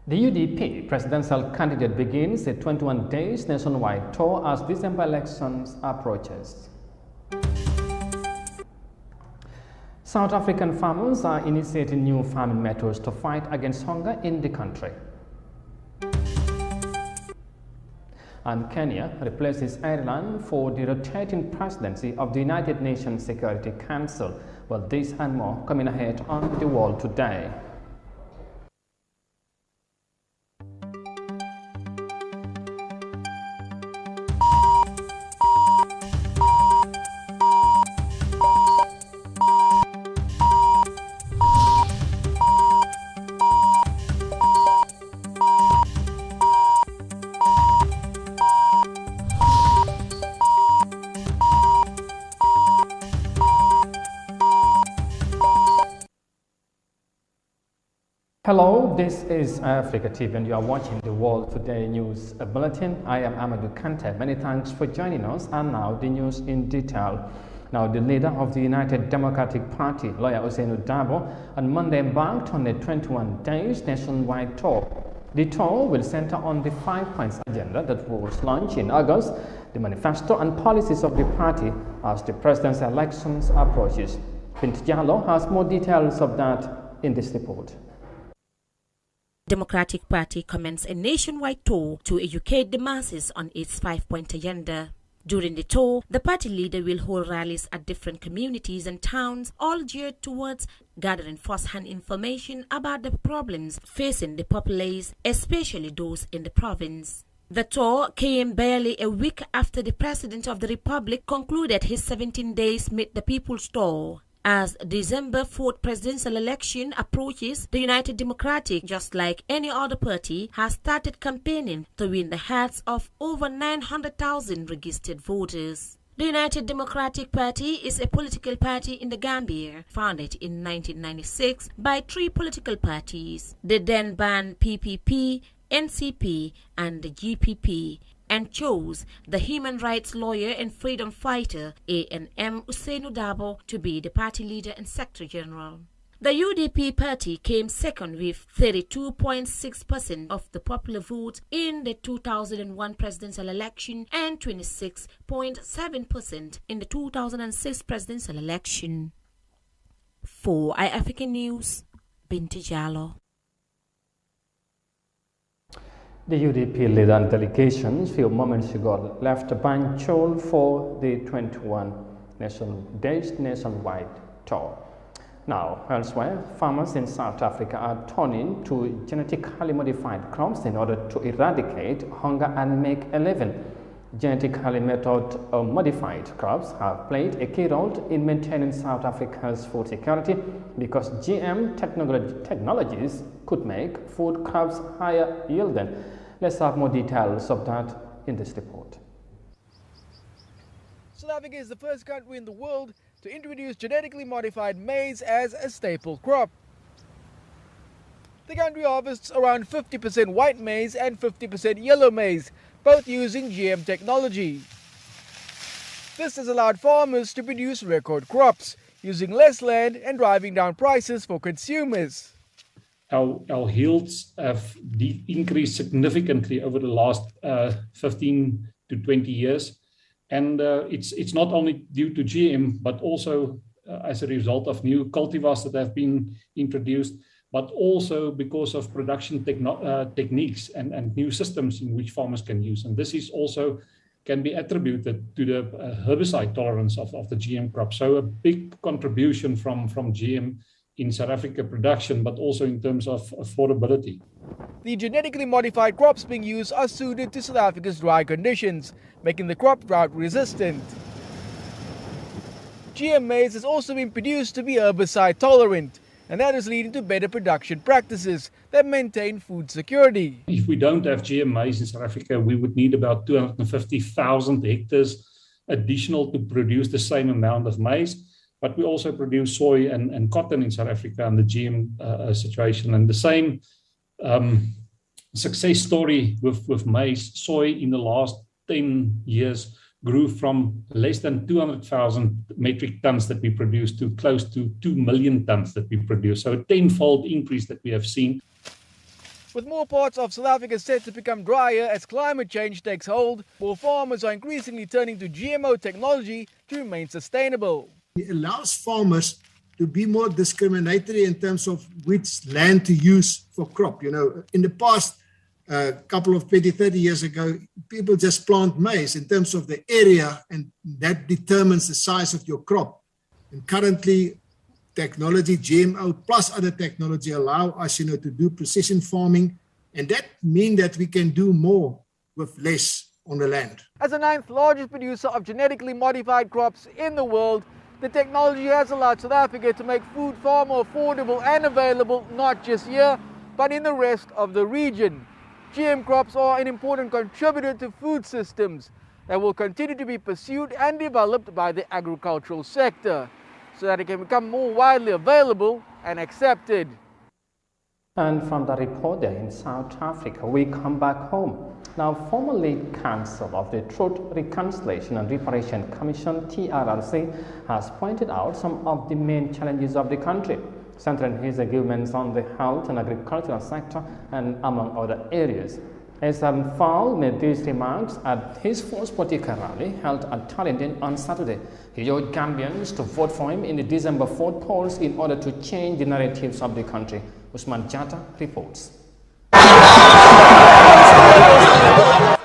The UDP presidential candidate begins a 21 days nationwide tour as December elections approaches. South African farmers are initiating new farming methods to fight against hunger in the country. And Kenya replaces Ireland for the rotating presidency of the United Nations Security Council. Well, this and more coming ahead on The World Today. Hello, this is Africa TV and you are watching the World Today News Bulletin. I am Amadou Kante. Many thanks for joining us, and now the news in detail. Now, the leader of the United Democratic Party, lawyer Ousainou Darboe, on Monday embarked on a 21 days nationwide tour. The tour will center on the 5 points agenda that was launched in August, the manifesto and policies of the party as the presidential elections approaches. Binti Jallow has more details of that in this report. Democratic Party commenced a nationwide tour to educate the masses on its 5-point agenda. During the tour, the party leader will hold rallies at different communities and towns, all geared towards gathering first-hand information about the problems facing the populace, especially those in the province. The tour came barely a week after the President of the Republic concluded his 17 days Meet the People's tour. As December 4th presidential election approaches, the United Democratic, just like any other party, has started campaigning to win the hearts of over 900,000 registered voters. The United Democratic Party is a political party in the Gambia, founded in 1996 by 3 political parties, the then banned PPP, NCP, and the GPP, and chose the human rights lawyer and freedom fighter A&M Ousainou Darboe to be the party leader and secretary general. The UDP party came second with 32.6% of the popular vote in the 2001 presidential election and 26.7% in the 2006 presidential election. For iAfrican News, Binti Jallow. The UDP leader and delegations few moments ago left Banjul for the 21 days nationwide tour. Now, elsewhere, farmers in South Africa are turning to genetically modified crops in order to eradicate hunger and make a living. Genetically modified crops have played a key role in maintaining South Africa's food security because GM technologies could make food crops higher yielding. Let's have more details of that in this report. South Africa is the first country in the world to introduce genetically modified maize as a staple crop. The country harvests around 50% white maize and 50% yellow maize, both using GM technology. This has allowed farmers to produce record crops, using less land and driving down prices for consumers. Our yields have increased significantly over the last 15 to 20 years. And it's not only due to GM, but also as a result of new cultivars that have been introduced, but also because of production techniques and new systems in which farmers can use. And this is also can be attributed to the herbicide tolerance of the GM crop. So a big contribution from GM in South Africa production, but also in terms of affordability. The genetically modified crops being used are suited to South Africa's dry conditions, making the crop drought resistant. GM maize has also been produced to be herbicide tolerant, and that is leading to better production practices that maintain food security. If we don't have GM maize in South Africa, we would need about 250,000 hectares additional to produce the same amount of maize. But we also produce soy and cotton in South Africa and the GM situation. And the same success story with maize. Soy in the last 10 years grew from less than 200,000 metric tons that we produced to close to 2 million tons that we produce. So a tenfold increase that we have seen. With more parts of South Africa set to become drier as climate change takes hold, more farmers are increasingly turning to GMO technology to remain sustainable. It allows farmers to be more discriminatory in terms of which land to use for crop. You know, in the past, a couple of 20, 30 years ago, people just plant maize in terms of the area, and that determines the size of your crop. And currently, technology, GMO plus other technology allow us, to do precision farming, and that means that we can do more with less on the land. As the 9th largest producer of genetically modified crops in the world, the technology has allowed South Africa to make food far more affordable and available, not just here, but in the rest of the region. GM crops are an important contributor to food systems that will continue to be pursued and developed by the agricultural sector, so that it can become more widely available and accepted. And from the report there in South Africa, we come back home. Now, former lead counsel of the Truth, Reconciliation and Reparation Commission, WRLD, has pointed out some of the main challenges of the country, centering his arguments on the health and agricultural sector and among other areas. As Fall made these remarks at his first political rally held at Tarleton on Saturday. He urged Gambians to vote for him in the December 4th polls in order to change the narratives of the country. Usman Jata reports.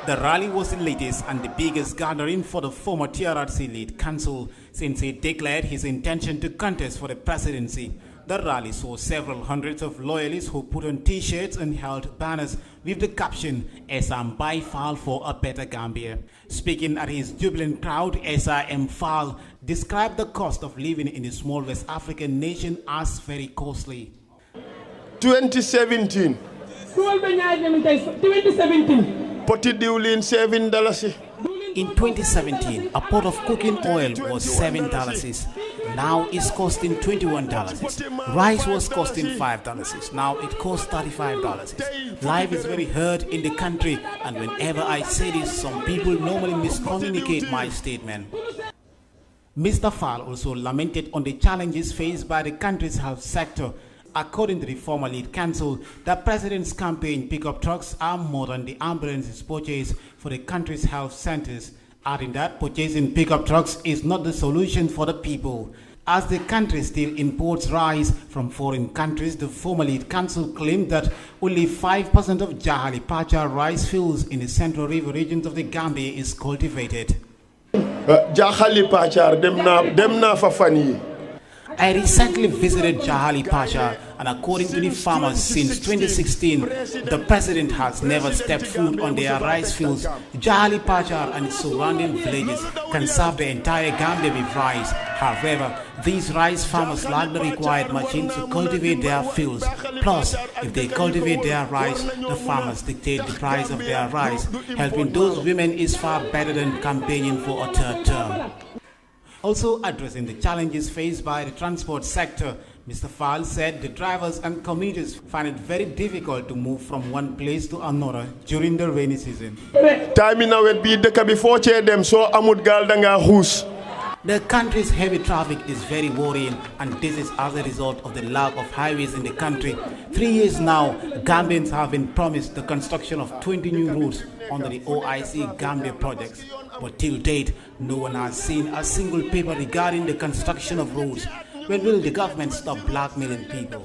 The rally was the latest and the biggest gathering for the former TRRC lead counsel since he declared his intention to contest for the presidency. The rally saw several hundreds of loyalists who put on t-shirts and held banners with the caption, "SM by Fall for a better Gambia." Speaking at his jubilant crowd, SM Fall described the cost of living in the small West African nation as very costly. 2017. Poti diwlin $7. In 2017, a pot of cooking oil was $7. Now it's costing $21. Rice was costing $5. Now it costs $35. Life is very hard in the country, and whenever I say this, some people normally miscommunicate my statement. Mr. Fall also lamented on the challenges faced by the country's health sector. According to the former lead counsel, the president's campaign pickup trucks are more than the ambulances purchased for the country's health centers, adding that purchasing pickup trucks is not the solution for the people. As the country still imports rice from foreign countries, the former lead counsel claimed that only 5% of Jahali Pacha rice fields in the Central River regions of the Gambia is cultivated. Jahali Pacha, dem na fafani. I recently visited Jahali Pacha, and according to the farmers, since 2016, the president has never stepped foot on their rice fields. Jahali Pacha and its surrounding villages can serve the entire Gambia with rice. However, these rice farmers lack the required machines to cultivate their fields. Plus, if they cultivate their rice, the farmers dictate the price of their rice. Helping those women is far better than campaigning for a third term. Also addressing the challenges faced by the transport sector, Mr. Fall said the drivers and commuters find it very difficult to move from one place to another during the rainy season. The country's heavy traffic is very worrying, and this is as a result of the lack of highways in the country. 3 years now, Gambians have been promised the construction of 20 new routes under the OIC Gambia projects. But till date, no one has seen a single paper regarding the construction of roads. When will the government stop blackmailing people?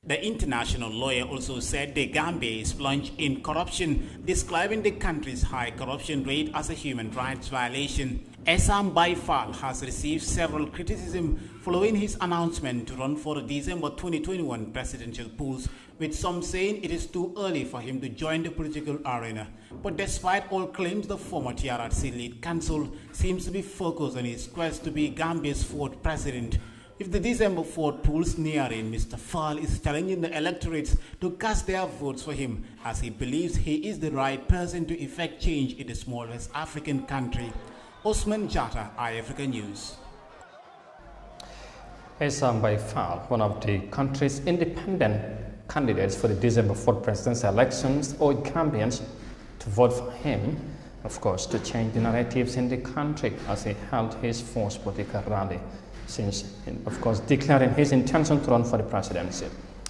The international lawyer also said the Gambia is plunged in corruption, describing the country's high corruption rate as a human rights violation. SM Baifal has received several criticism following his announcement to run for the December 2021 presidential polls, with some saying it is too early for him to join the political arena. But despite all claims, the former TRRC lead counsel seems to be focused on his quest to be Gambia's fourth president. If the December 4th polls nearing, Mr. Fall is challenging the electorates to cast their votes for him, as he believes he is the right person to effect change in the small West African country. Osman Jata, iAfrica News. SM Baifal, one of the country's independent candidates for the December 4th presidential elections, urged Gambians to vote for him, of course, to change the narratives in the country, as he held his first political rally since, of course, declaring his intention to run for the presidency.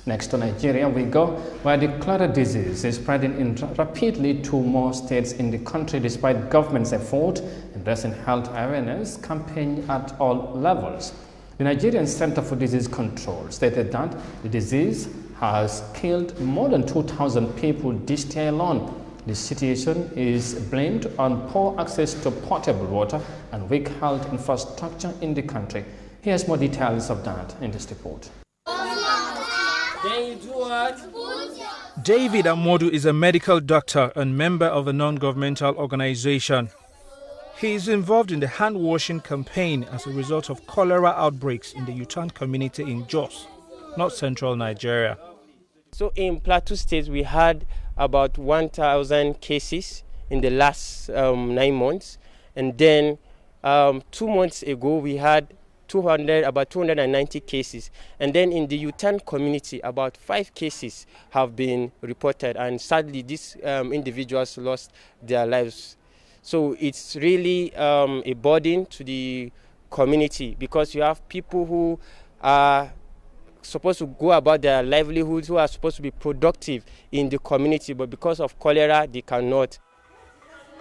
Next to Nigeria we go, where the cholera disease is spreading rapidly to more states in the country despite government's effort in raising health awareness campaign at all levels. The Nigerian Center for Disease Control stated that the disease has killed more than 2,000 people this year alone. The situation is blamed on poor access to potable water and weak health infrastructure in the country. Here's more details of that in this report. David Amodu is a medical doctor and member of a non-governmental organization. He is involved in the hand-washing campaign as a result of cholera outbreaks in the Utan community in Jos, north central Nigeria. So in Plateau State, we had about 1,000 cases in the last 9 months. And then 2 months ago, we had about 290 cases. And then in the Utan community, about 5 cases have been reported. And sadly, these individuals lost their lives. So it's really a burden to the community because you have people who are supposed to go about their livelihoods, who are supposed to be productive in the community, but because of cholera, they cannot.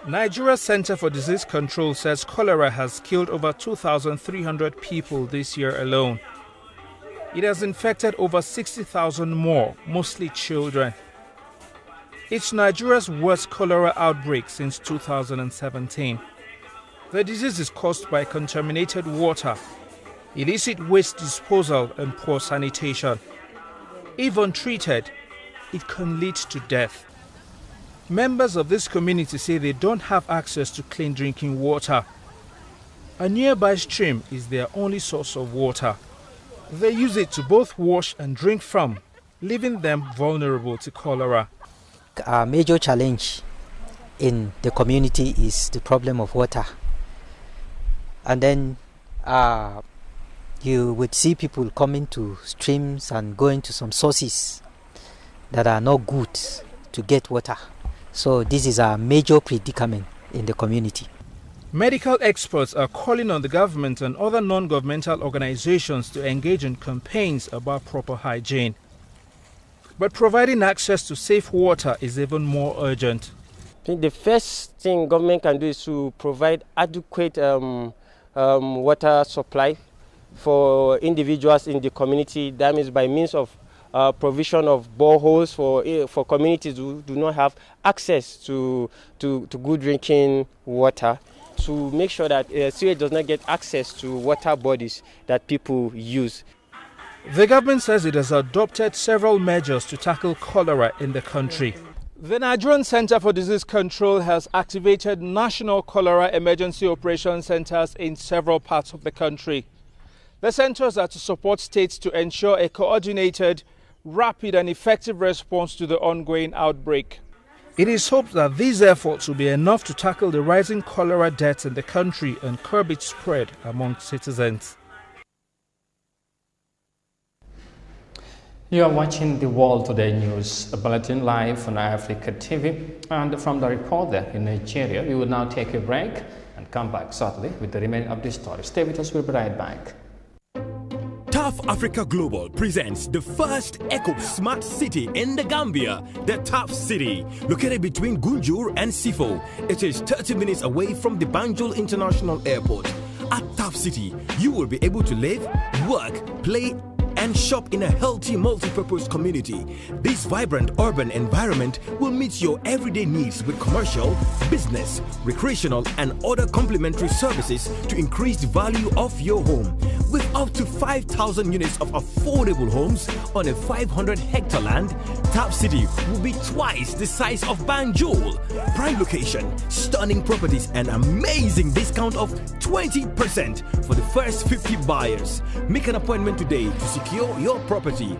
Nigeria's Center for Disease Control says cholera has killed over 2,300 people this year alone. It has infected over 60,000 more, mostly children. It's Nigeria's worst cholera outbreak since 2017. The disease is caused by contaminated water, illicit waste disposal and poor sanitation. If untreated, it can lead to death. Members of this community say they don't have access to clean drinking water. A nearby stream is their only source of water. They use it to both wash and drink from, leaving them vulnerable to cholera. A major challenge in the community is the problem of water. And then you would see people coming to streams and going to some sources that are not good to get water. So this is a major predicament in the community. Medical experts are calling on the government and other non-governmental organizations to engage in campaigns about proper hygiene. But providing access to safe water is even more urgent. I think the first thing government can do is to provide adequate water supply for individuals in the community. That means by means of provision of boreholes for communities who do not have access to good drinking water, to make sure that sewage does not get access to water bodies that people use. The government says it has adopted several measures to tackle cholera in the country. The Nigerian Center for Disease Control has activated national cholera emergency operation centers in several parts of the country. The centers are to support states to ensure a coordinated, rapid and effective response to the ongoing outbreak. It is hoped that these efforts will be enough to tackle the rising cholera deaths in the country and curb its spread among citizens. You are watching the World Today News Bulletin live on Africa TV, and from the report there in Nigeria, we will now take a break and come back shortly with the remaining of the story. Stay with us, we'll be right back. TAF Africa Global presents the first eco-smart city in the Gambia, the TAF City, located between Gunjur and Sifo. It is 30 minutes away from the Banjul International Airport. At TAF City, you will be able to live, work, play, and shop in a healthy multi-purpose community. This vibrant urban environment will meet your everyday needs with commercial, business, recreational, and other complementary services to increase the value of your home. With up to 5,000 units of affordable homes on a 500-hectare land, TAF City will be twice the size of Banjul. Prime location, stunning properties, and amazing discount of 20% for the first 50 buyers. Make an appointment today to secure your property.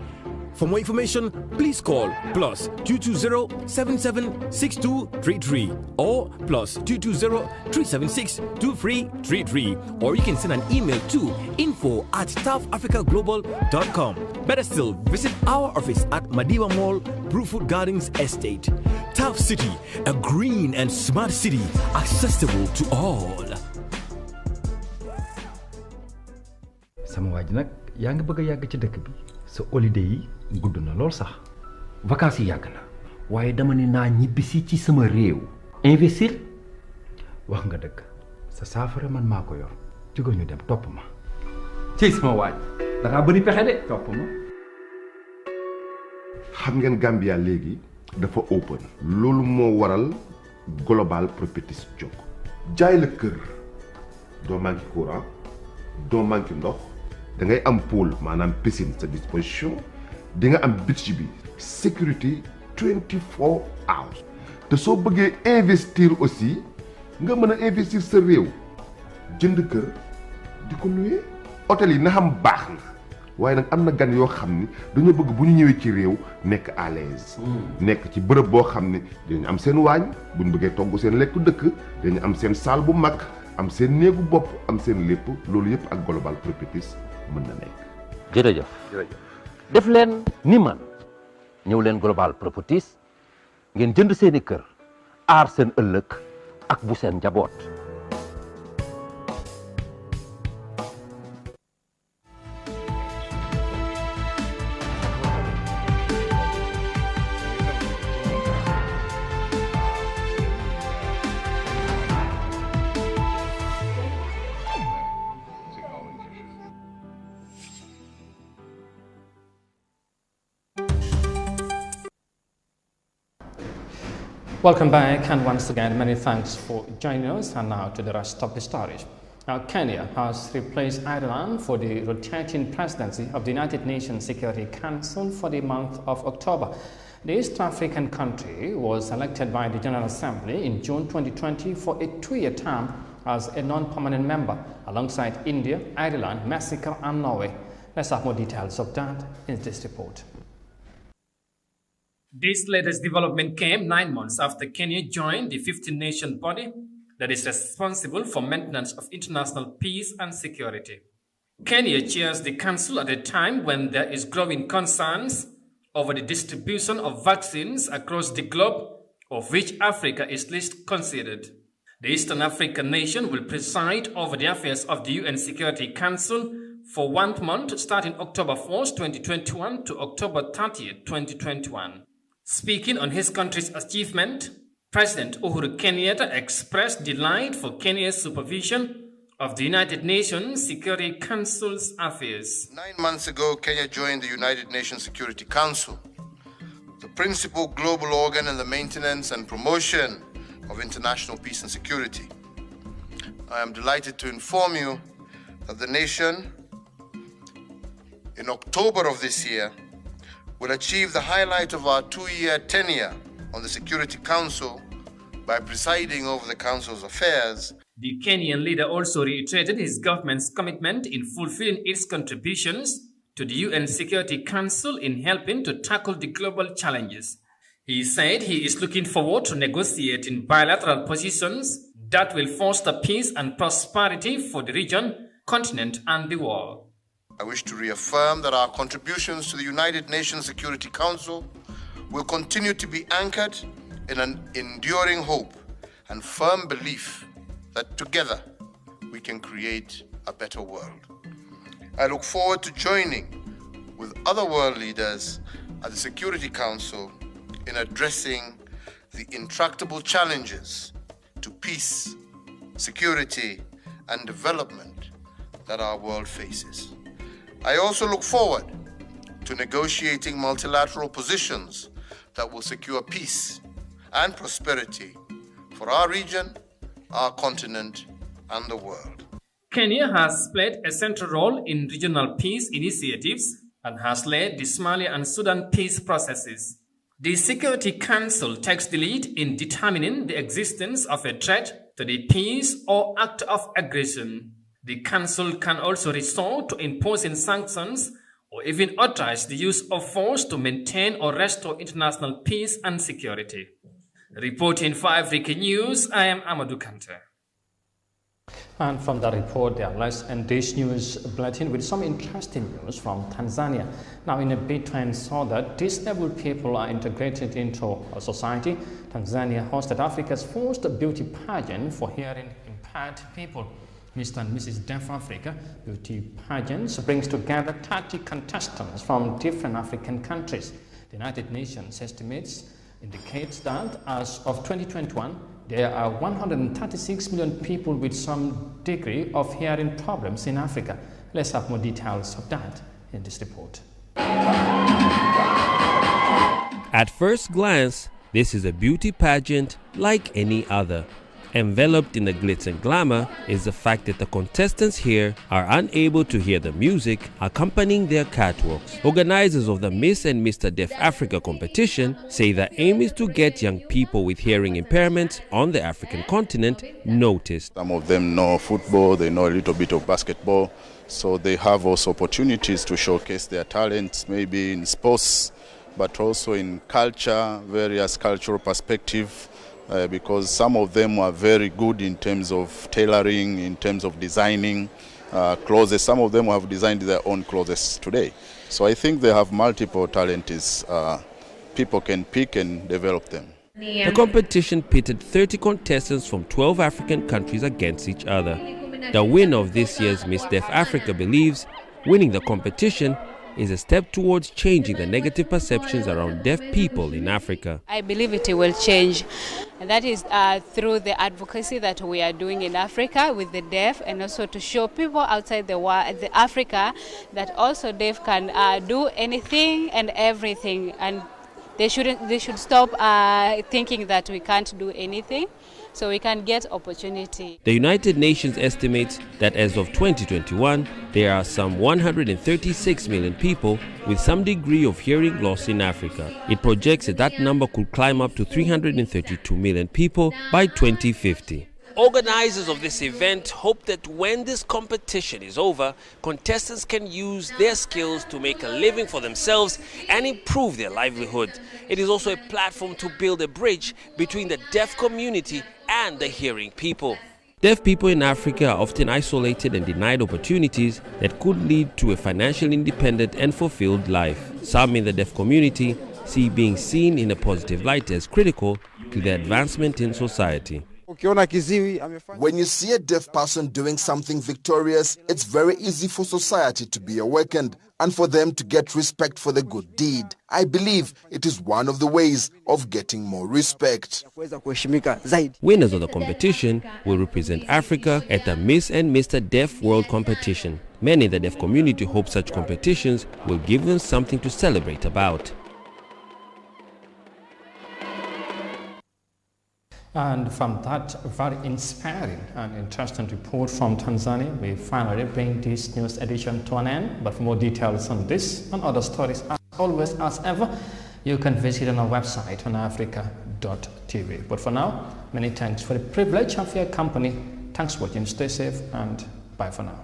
For more information, please call +220-776233 or +220-376-2333, or you can send an email to info@tafafricaglobal.com. Better still, visit our office at Madiba Mall, Bruford Gardens Estate. TAF City, a green and smart city accessible to all. Sama waaj nak yaa ngi bëgg a yàgg ci dëkk bi sa holiday yi gudd na lool sax vacances yi yàgg na waaye dama ne naa ñibbisi ci sama réew investir wax nga dëgg sa saafara man maa ko yor jógal ñu dem topp ma ci sama waaj da ngaa bëri pexe de topp ma. xam ngeen Gambia léegi dafa open loolu moo waral global properties jóg jaay la kër doo manqué courant doo manqué ndox da ngay am pool maanaam piscine sa disposition di nga am beach bi sécurité 24 hours te soo bëggee investir aussi nga mën a investir sa réew jënd kër di ko louer hôtel yi na xam baax na waaye nag am na gan yoo xam ni dañoo bëgg bu ñu ñëwee ci réew nekk à l'aise nekk ci bërëb boo xam ne dañu am seen waañ bu ñu bëggee togg seen lekku dëkk dañu am seen salle bu mag am seen néegu bopp am seen lépp loolu yëpp ak global properties mën na nekk. jërëjëf def leen ni man ñëw leen global properties ngeen jënd seeni kër aar seen ëllëg ak bu seen njaboot. Welcome back, and once again, many thanks for joining us. And now to the rest of the stories. Now, Kenya has replaced Ireland for the rotating presidency of the United Nations Security Council for the month of October. The East African country was elected by the General Assembly in June 2020 for a 2-year term as a non-permanent member, alongside India, Ireland, Mexico, and Norway. Let's have more details of that in this report. This latest development came 9 months after Kenya joined the 15-nation body that is responsible for maintenance of international peace and security. Kenya chairs the council at a time when there is growing concerns over the distribution of vaccines across the globe, of which Africa is least considered. The Eastern African nation will preside over the affairs of the UN Security Council for 1 month starting October 1st, 2021 to October 30th, 2021. Speaking on his country's achievement, President Uhuru Kenyatta expressed delight for Kenya's supervision of the United Nations Security Council's affairs. 9 months ago, Kenya joined the United Nations Security Council, the principal global organ in the maintenance and promotion of international peace and security. I am delighted to inform you that the nation, in October of this year, will achieve the highlight of our 2-year tenure on the Security Council by presiding over the Council's affairs. The Kenyan leader also reiterated his government's commitment in fulfilling its contributions to the UN Security Council in helping to tackle the global challenges. He said he is looking forward to negotiating bilateral positions that will foster peace and prosperity for the region, continent, and the world. I wish to reaffirm that our contributions to the United Nations Security Council will continue to be anchored in an enduring hope and firm belief that together we can create a better world. I look forward to joining with other world leaders at the Security Council in addressing the intractable challenges to peace, security, and development that our world faces. I also look forward to negotiating multilateral positions that will secure peace and prosperity for our region, our continent, and the world. Kenya has played a central role in regional peace initiatives and has led the Somalia and Sudan peace processes. The Security Council takes the lead in determining the existence of a threat to the peace or act of aggression. The Council can also resort to imposing sanctions or even authorize the use of force to maintain or restore international peace and security. Reporting for Africa News, I am Amadou Kante. And from that report, let's end this news bulletin with some interesting news from Tanzania. Now, in a bid to ensure that disabled people are integrated into society, Tanzania hosted Africa's first beauty pageant for hearing impaired people. Mr. and Mrs. Deaf Africa beauty pageants brings together 30 contestants from different African countries. The United Nations estimates indicates that as of 2021, there are 136 million people with some degree of hearing problems in Africa. Let's have more details of that in this report. At first glance, this is a beauty pageant like any other. Enveloped in the glitz and glamour is the fact that the contestants here are unable to hear the music accompanying their catwalks. Organizers of the Miss and Mr. Deaf Africa competition say the aim is to get young people with hearing impairments on the African continent noticed. Some of them know football, they know a little bit of basketball, so they have also opportunities to showcase their talents, maybe in sports, but also in culture, various cultural perspectives. Because some of them are very good in terms of tailoring, in terms of designing clothes. Some of them have designed their own clothes today. So I think they have multiple talents. People can pick and develop them. The competition pitted 30 contestants from 12 African countries against each other. The winner of this year's Miss Deaf Africa believes winning the competition is a step towards changing the negative perceptions around deaf people in Africa. I believe it will change, and that is through the advocacy that we are doing in Africa with the deaf, and also to show people outside the world, the Africa, that also deaf can do anything and everything, and they should stop thinking that we can't do anything, so we can get opportunity. The United Nations estimates that as of 2021, there are some 136 million people with some degree of hearing loss in Africa. It projects that that number could climb up to 332 million people by 2050. Organizers of this event hope that when this competition is over, contestants can use their skills to make a living for themselves and improve their livelihood. It is also a platform to build a bridge between the deaf community and the hearing people. Deaf people in Africa are often isolated and denied opportunities that could lead to a financially independent and fulfilled life. Some in the deaf community see being seen in a positive light as critical to their advancement in society. When you see a deaf person doing something victorious, it's very easy for society to be awakened and for them to get respect for the good deed. I believe it is one of the ways of getting more respect. Winners of the competition will represent Africa at the Miss and Mr. Deaf World Competition. Many in the deaf community hope such competitions will give them something to celebrate about. And from that very inspiring and interesting report from Tanzania, we finally bring this news edition to an end. But for more details on this and other stories, as always, as ever, you can visit on our website on africa.tv. But for now, many thanks for the privilege of your company. Thanks for watching. Stay safe and bye for now.